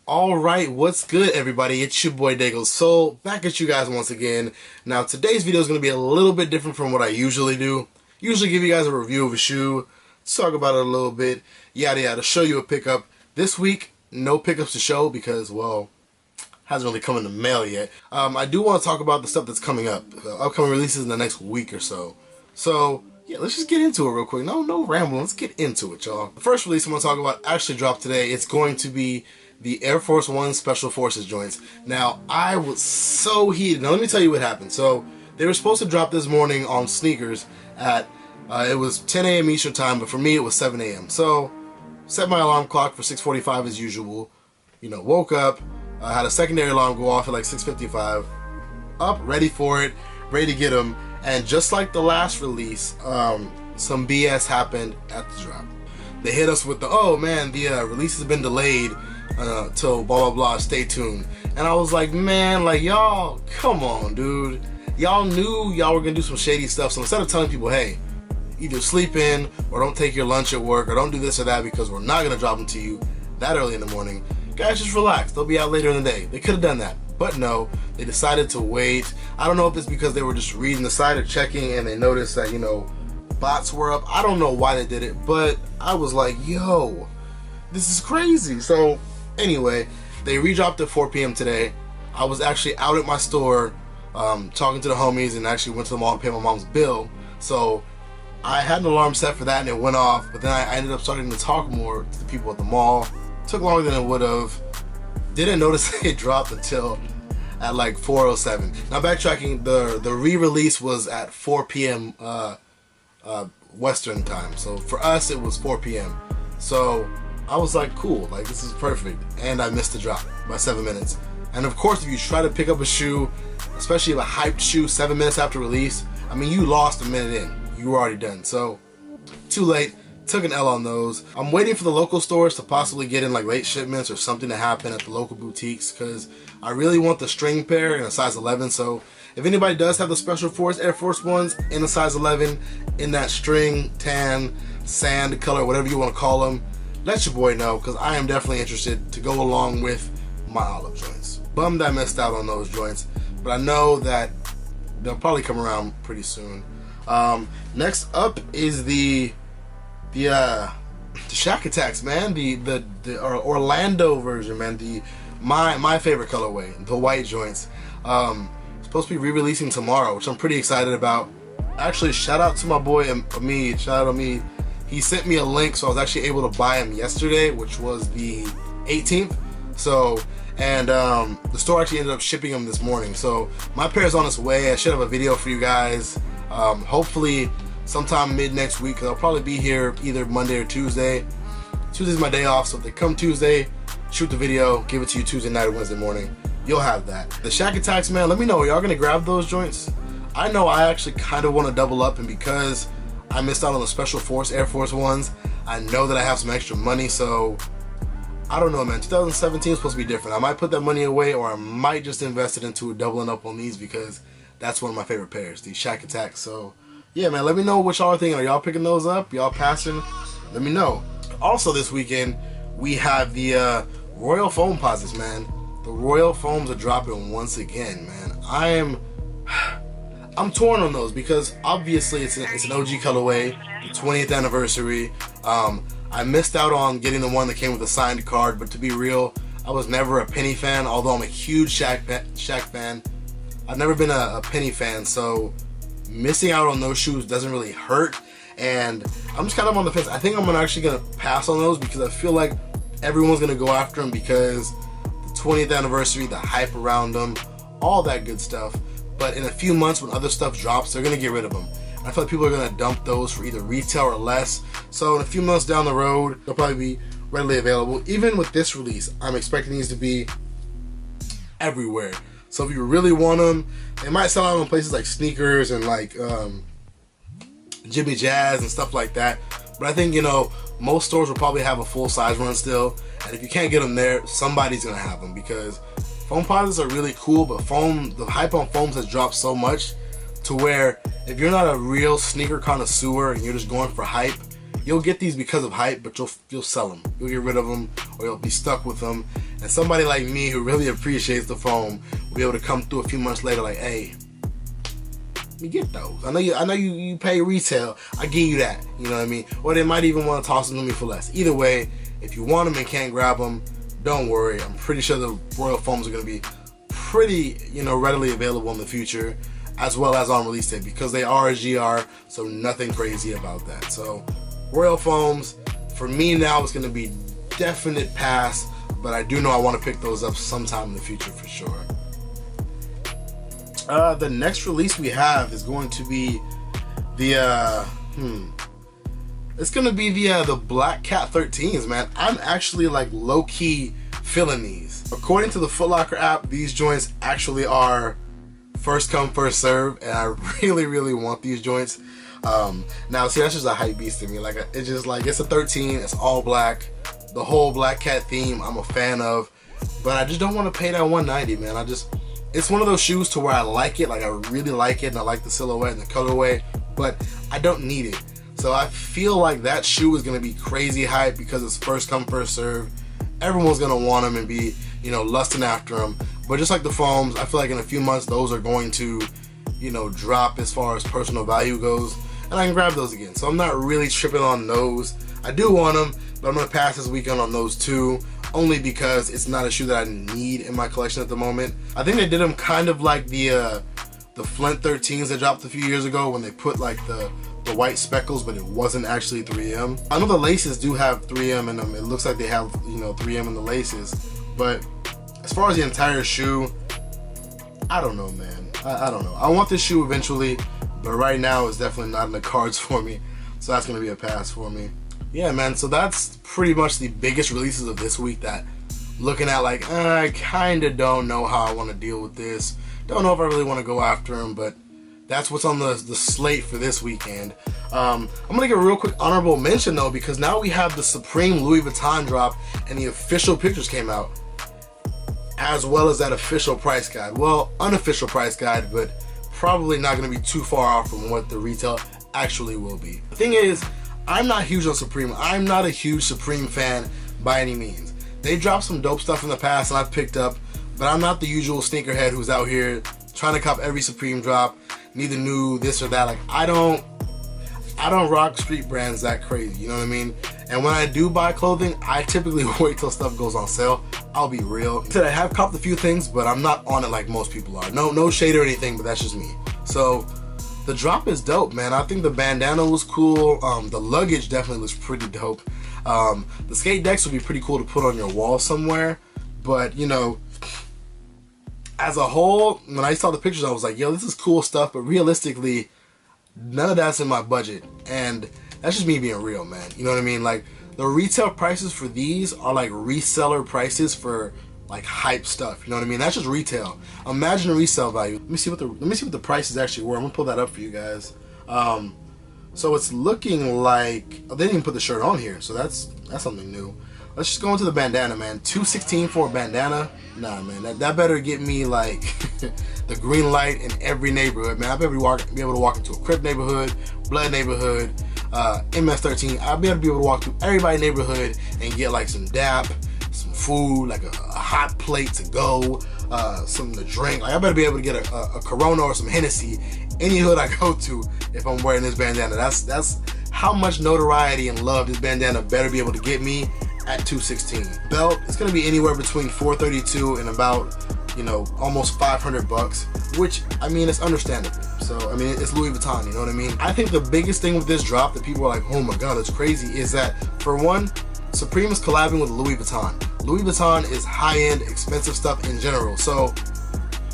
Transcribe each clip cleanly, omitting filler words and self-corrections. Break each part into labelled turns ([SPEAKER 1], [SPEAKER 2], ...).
[SPEAKER 1] Alright, what's good everybody? It's your boy DaygoSole, back at you guys once again. Now today's video is going to be a little bit different from what I usually do. Usually give you guys a review of a shoe, talk about it a little bit, yada yada, show you a pickup. This week, no pickups to show because, well, hasn't really come in the mail yet. I do want to talk about the stuff that's coming up, upcoming releases in the next week or so. So, yeah, let's just get into it real quick. No rambling, let's get into it, y'all. The first release I'm going to talk about actually dropped today. It's going to be the Air Force One Special Forces joints. Now, I was so heated. Now, let me tell you what happened. So, they were supposed to drop this morning on sneakers at, it was 10 a.m. Eastern time, but for me it was 7 a.m. So, set my alarm clock for 6:45 as usual. You know, woke up, had a secondary alarm go off at like 6:55. Up, ready for it, ready to get them. And just like the last release, some BS happened at the drop. They hit us with the, oh man, the release has been delayed till blah blah blah, stay tuned. And I was like, man, like, y'all, come on, dude. Y'all knew y'all were gonna do some shady stuff, so instead of telling people, hey, either sleep in or don't take your lunch at work or don't do this or that because we're not gonna drop them to you that early in the morning, guys, just relax. They'll be out later in the day. They could have done that, but no, they decided to wait. I don't know if it's because they were just reading the site or checking and they noticed that, you know, bots were up. I don't know why they did it, but I was like, yo, this is crazy. So anyway, they redropped at 4 p.m. today. I was actually out at my store talking to the homies and actually went to the mall to pay my mom's bill. So I had an alarm set for that and it went off, but then I ended up starting to talk more to the people at the mall. Took longer than it would have. Didn't notice it dropped until at like 4:07. Now backtracking, the re-release was at 4 p.m. Western time. So for us it was 4 p.m. So I was like, cool, like this is perfect. And I missed the drop by 7 minutes. And of course, if you try to pick up a shoe, especially a hyped shoe 7 minutes after release, I mean, you lost a minute in. You were already done. So too late. Took an L on those. I'm waiting for the local stores to possibly get in like late shipments or something to happen at the local boutiques because I really want the string pair in a size 11. So if anybody does have the Special Force Air Force Ones in a size 11 in that string, tan, sand color, whatever you want to call them, let your boy know because I am definitely interested to go along with my olive joints. Bummed I missed out on those joints, but I know that they'll probably come around pretty soon. Next up is the Shaq Attacks, man. The Orlando version, man. My favorite colorway, the white joints. Supposed to be re-releasing tomorrow, which I'm pretty excited about. Actually, shout out to my boy Amid. Shout out Amid. He sent me a link, so I was actually able to buy them yesterday, which was the 18th. So, and the store actually ended up shipping them this morning. So my pair's on its way. I should have a video for you guys. Hopefully sometime mid next week, because I'll probably be here either Monday or Tuesday. Tuesday's my day off, so if they come Tuesday, shoot the video, give it to you Tuesday night or Wednesday morning. You'll have that. The Shaq Attacks, man, let me know. Are y'all gonna grab those joints? I know I actually kind of want to double up, and because I missed out on the Special Force Air Force Ones, I know that I have some extra money, so I don't know, man. 2017 is supposed to be different. I might put that money away, or I might just invest it into doubling up on these because that's one of my favorite pairs, the Shaq Attacks. So yeah, man, let me know what y'all are thinking. Are y'all picking those up? Y'all passing? Let me know. Also this weekend, we have the Royal Foamposites, man. The Royal Foams are dropping once again, man. I'm torn on those because obviously it's an OG colorway, the 20th anniversary. I missed out on getting the one that came with a signed card, but to be real, I was never a Penny fan, although I'm a huge Shaq fan. I've never been a Penny fan, so missing out on those shoes doesn't really hurt, and I'm just kind of on the fence. I think I'm actually gonna pass on those because I feel like everyone's gonna go after them because the 20th anniversary, the hype around them, all that good stuff. But in a few months when other stuff drops, they're gonna get rid of them. And I feel like people are gonna dump those for either retail or less. So in a few months down the road, they'll probably be readily available. Even with this release, I'm expecting these to be everywhere. So if you really want them, they might sell out in places like Sneakers and like Jimmy Jazz and stuff like that. But I think, you know, most stores will probably have a full size run still. And if you can't get them there, somebody's gonna have them because Foamposites are really cool, but the hype on foams has dropped so much to where if you're not a real sneaker connoisseur and you're just going for hype, you'll get these because of hype, but you'll sell them. You'll get rid of them, or you'll be stuck with them. And somebody like me who really appreciates the foam will be able to come through a few months later like, hey, let me get those. I know you pay retail. I give you that. You know what I mean? Or they might even want to toss them to me for less. Either way, if you want them and can't grab them, don't worry. I'm pretty sure the Royal Foams are going to be pretty, readily available in the future, as well as on release day, because they are a GR, so nothing crazy about that. So Royal Foams, for me now, it's going to be definite pass, but I do know I want to pick those up sometime in the future for sure. The next release we have is going to be the it's gonna be the Black Cat 13s, man. I'm actually like low-key feeling these. According to the Foot Locker app, these joints actually are first come, first serve, and I really want these joints. Now see, that's just a hype beast to me. Like, it's just like, it's a 13, it's all black, the whole Black Cat theme I'm a fan of, but I just don't want to pay that $190, man. It's one of those shoes to where I like it, like I really like it, and I like the silhouette and the colorway, but I don't need it. So I feel like that shoe is going to be crazy hype because it's first come, first serve. Everyone's going to want them and be, lusting after them. But just like the foams, I feel like in a few months those are going to, drop as far as personal value goes, and I can grab those again. So I'm not really tripping on those. I do want them, but I'm going to pass this weekend on those too, only because it's not a shoe that I need in my collection at the moment. I think they did them kind of like the Flint 13s that dropped a few years ago when they put like the white speckles, but it wasn't actually 3M. I know the laces do have 3M in them. It looks like they have 3M in the laces, but as far as the entire shoe, I don't know, man. I don't know. I want this shoe eventually, but right now it's definitely not in the cards for me, so that's gonna be a pass for me. Yeah, man, so that's pretty much the biggest releases of this week that looking at like, I kinda don't know how I want to deal with this. Don't know if I really want to go after them, but that's what's on the slate for this weekend. I'm gonna give a real quick honorable mention though, because now we have the Supreme Louis Vuitton drop and the official pictures came out, as well as that official price guide. Well, unofficial price guide, but probably not gonna be too far off from what the retail actually will be. The thing is, I'm not huge on Supreme. I'm not a huge Supreme fan by any means. They dropped some dope stuff in the past and I've picked up, but I'm not the usual sneakerhead who's out here trying to cop every Supreme drop, neither new, this or that. Like, I don't rock street brands that crazy, you know what I mean? And when I do buy clothing, I typically wait till stuff goes on sale. I'll be real. I have copped a few things, but I'm not on it like most people are. No shade or anything, but that's just me. So the drop is dope, man. I think the bandana was cool. The luggage definitely looks pretty dope. The skate decks would be pretty cool to put on your wall somewhere, but as a whole, when I saw the pictures, I was like, yo, this is cool stuff, but realistically, none of that's in my budget. And that's just me being real, man. You know what I mean? Like, the retail prices for these are like reseller prices for like hype stuff. You know what I mean? That's just retail. Imagine the resale value. Let me see what the prices actually were. I'm gonna pull that up for you guys. So it's looking like, oh, they didn't even put the shirt on here, so that's something new. Let's just go into the bandana, man. $216 for a bandana? Nah, man. That better get me like the green light in every neighborhood, man. I better be able to walk into a Crip neighborhood, Blood neighborhood, MS13. I'll be able to walk through everybody's neighborhood and get like some dap, some food, like a hot plate to go, something to drink. Like, I better be able to get a Corona or some Hennessy any hood I go to if I'm wearing this bandana. That's how much notoriety and love this bandana better be able to get me at $216. Belt, it's gonna be anywhere between $432 and about, almost $500, which, I mean, it's understandable. So, I mean, it's Louis Vuitton, you know what I mean? I think the biggest thing with this drop that people are like, oh my god, that's crazy, is that, for one, Supreme is collabing with Louis Vuitton. Louis Vuitton is high-end, expensive stuff in general. So,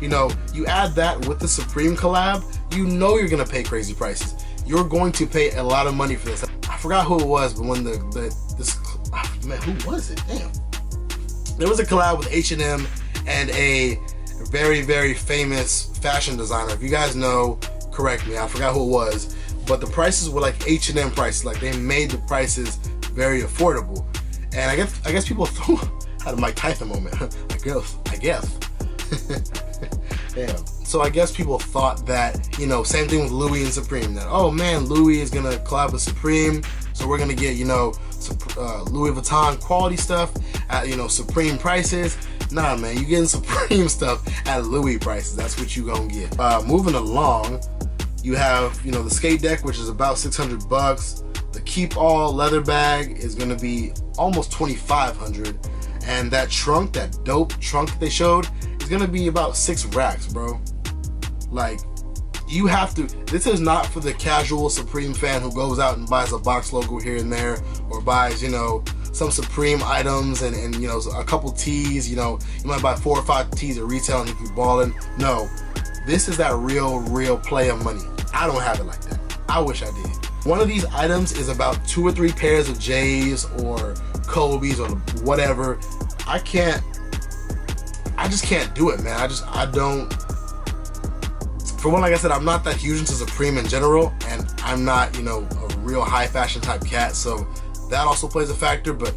[SPEAKER 1] you add that with the Supreme collab, you're gonna pay crazy prices. You're going to pay a lot of money for this. I forgot who it was, but when man, who was it? Damn. There was a collab with H&M and a very, very famous fashion designer. If you guys know, correct me. I forgot who it was, but the prices were like H&M prices. Like, they made the prices very affordable. And I guess people had a Mike Tyson moment. I guess. Damn. So I guess people thought that, same thing with Louis and Supreme, that, oh man, Louis is gonna collab with Supreme, So we're gonna get, you know, Louis Vuitton quality stuff at, you know, Supreme prices. Nah, man, you getting Supreme stuff at Louis prices. That's what you gonna get. Moving along, you have, you know, the skate deck, which is about 600 bucks. The keep all leather bag is gonna be almost 2,500, and that trunk, that dope trunk that they showed, is gonna be about 6 racks, bro. Like, you have to. This is not for the casual Supreme fan who goes out and buys a box logo here and there, or buys, you know, some Supreme items and you know, a couple tees. You know, you might buy 4 or 5 tees at retail and you keep balling. No, this is that real play of money. I don't have it like that. I wish I did. One of these items is about 2 or 3 pairs of J's or Kobe's or whatever. I just can't do it, man. I don't. For one, like I said, I'm not that huge into Supreme in general, and I'm not, you know, a real high fashion type cat, so that also plays a factor, but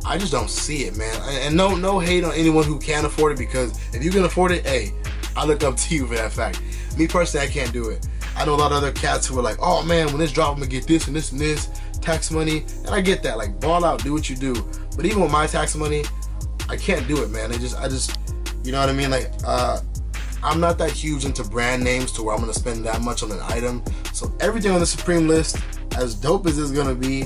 [SPEAKER 1] I just don't see it, man. And no hate on anyone who can afford it, because if you can afford it, hey, I look up to you for that fact. Me personally, I can't do it. I know a lot of other cats who are like, oh man, when this drop, I'm gonna get this and this and this, tax money, and I get that, like, ball out, do what you do. But even with my tax money, I can't do it, man. I just, you know what I mean? Like, I'm not that huge into brand names to where I'm gonna spend that much on an item. So everything on the Supreme list, as dope as it's gonna be,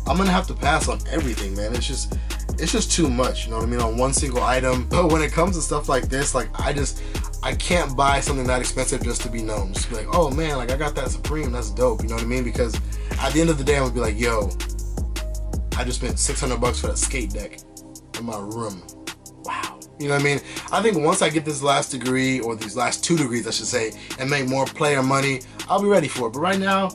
[SPEAKER 1] I'm gonna have to pass on everything, man. It's just too much, you know what I mean, on one single item. But when it comes to stuff like this, like, I can't buy something that expensive just to be known. Just be like, oh man, like, I got that Supreme, that's dope, you know what I mean? Because at the end of the day, I'm gonna be like, yo, I just spent 600 bucks for that skate deck in my room. Wow. You know what I mean? I think once I get this last degree, or these last 2 degrees, I should say, and make more player money, I'll be ready for it. But right now,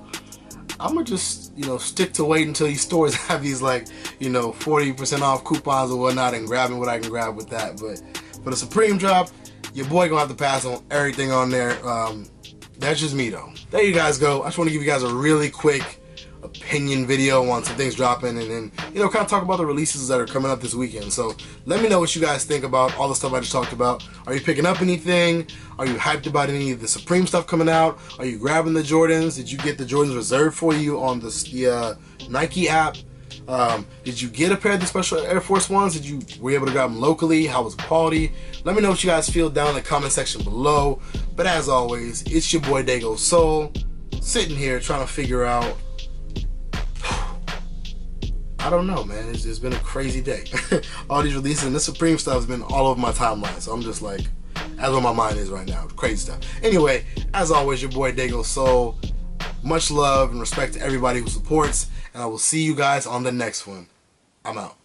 [SPEAKER 1] I'm gonna just, you know, stick to wait until these stores have these, like, you know, 40% off coupons or whatnot, and grabbing what I can grab with that. But for the Supreme drop, your boy gonna have to pass on everything on there. That's just me though. There you guys go. I just want to give you guys a really quick opinion video on some things dropping, and then, you know, kind of talk about the releases that are coming up this weekend. So let me know what you guys think about all the stuff I just talked about. Are you picking up anything? Are you hyped about any of the Supreme stuff coming out? Are you grabbing the Jordans? Did you get the Jordans reserved for you on the Nike app? Did you get a pair of the special Air Force Ones? Were you able to grab them locally? How was the quality? Let me know what you guys feel down in the comment section below. But as always, it's your boy DaygoSole, sitting here trying to figure out, I don't know, man. It's been a crazy day. All these releases and this Supreme stuff has been all over my timeline. So I'm just like, that's where my mind is right now. Crazy stuff. Anyway, as always, your boy DaygoSole. Much love and respect to everybody who supports. And I will see you guys on the next one. I'm out.